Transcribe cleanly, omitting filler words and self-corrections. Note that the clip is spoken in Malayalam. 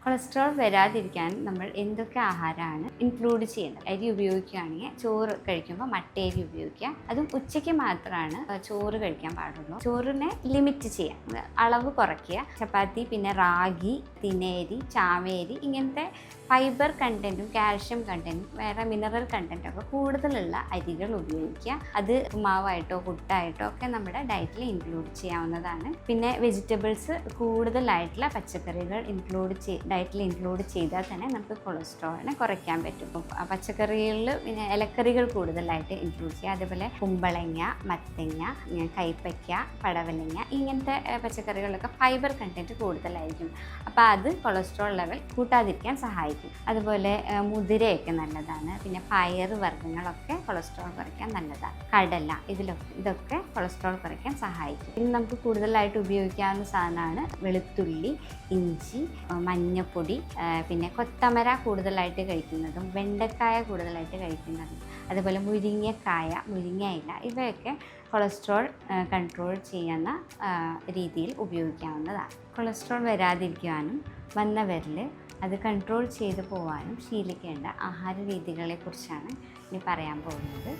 കൊളസ്ട്രോൾ വരാതിരിക്കാൻ നമ്മൾ എന്തൊക്കെ ആഹാരമാണ് ഇൻക്ലൂഡ് ചെയ്യുന്നത്? അരി ഉപയോഗിക്കുകയാണെങ്കിൽ ചോറ് കഴിക്കുമ്പോൾ മട്ടയരി ഉപയോഗിക്കുക. അതും ഉച്ചയ്ക്ക് മാത്രമാണ് ചോറ് കഴിക്കാൻ പാടുള്ളൂ. ചോറിനെ ലിമിറ്റ് ചെയ്യുക, അളവ് കുറയ്ക്കുക. ചപ്പാത്തി, പിന്നെ റാഗി, തിനേരി, ചാമേരി ഇങ്ങനത്തെ ഫൈബർ കണ്ടൻറ്റും കാൽഷ്യം കണ്ടൻറ്റും വേറെ മിനറൽ കണ്ടൻറ്റൊക്കെ കൂടുതലുള്ള അരികൾ ഉപയോഗിക്കുക. അത് ഉപ്മാവായിട്ടോ പുട്ടായിട്ടോ ഒക്കെ നമ്മുടെ ഡയറ്റിൽ ഇൻക്ലൂഡ് ചെയ്യാവുന്നതാണ്. പിന്നെ വെജിറ്റബിൾസ് കൂടുതലായിട്ടുള്ള പച്ചക്കറികൾ ഡയറ്റിൽ ഇൻക്ലൂഡ് ചെയ്താൽ തന്നെ നമുക്ക് കൊളസ്ട്രോളിനെ കുറയ്ക്കാൻ പറ്റും. പച്ചക്കറികളിൽ പിന്നെ ഇലക്കറികൾ കൂടുതലായിട്ട് ഇൻക്ലൂഡ് ചെയ്യുക. അതേപോലെ കുമ്പളങ്ങ, മത്തങ്ങ, കൈപ്പയ്ക്ക, പടവലങ്ങ ഇങ്ങനത്തെ പച്ചക്കറികളിലൊക്കെ ഫൈബർ കണ്ടൻറ്റ് കൂടുതലായിരിക്കും. അപ്പോൾ അത് കൊളസ്ട്രോൾ ലെവൽ കൂട്ടാതിരിക്കാൻ സഹായിക്കും. അതുപോലെ മുതിരയൊക്കെ നല്ലതാണ്. പിന്നെ പയർ വർഗ്ഗങ്ങളൊക്കെ കൊളസ്ട്രോൾ കുറയ്ക്കാൻ നല്ലതാണ്. കടല ഇതൊക്കെ കൊളസ്ട്രോൾ കുറയ്ക്കാൻ സഹായിക്കും. ഇനി നമുക്ക് കൂടുതലായിട്ട് ഉപയോഗിക്കാവുന്ന സാധനമാണ് വെളുത്തുള്ളി, ഇഞ്ചി, മഞ്ഞപ്പൊടി, പിന്നെ കൊത്തമര കൂടുതലായിട്ട് കഴിക്കുന്നതും വെണ്ടക്കായ കൂടുതലായിട്ട് കഴിക്കുന്നതും, അതുപോലെ മുരിങ്ങയില ഇവയൊക്കെ കൊളസ്ട്രോൾ കൺട്രോൾ ചെയ്യുന്ന രീതിയിൽ ഉപയോഗിക്കാവുന്നതാണ്. കൊളസ്ട്രോൾ വരാതിരിക്കുവാനും വന്നവരിൽ അത് കൺട്രോൾ ചെയ്തു പോകാനും ശീലിക്കേണ്ട ആഹാര രീതികളെക്കുറിച്ചാണ് ഇനി പറയാൻ പോകുന്നത്.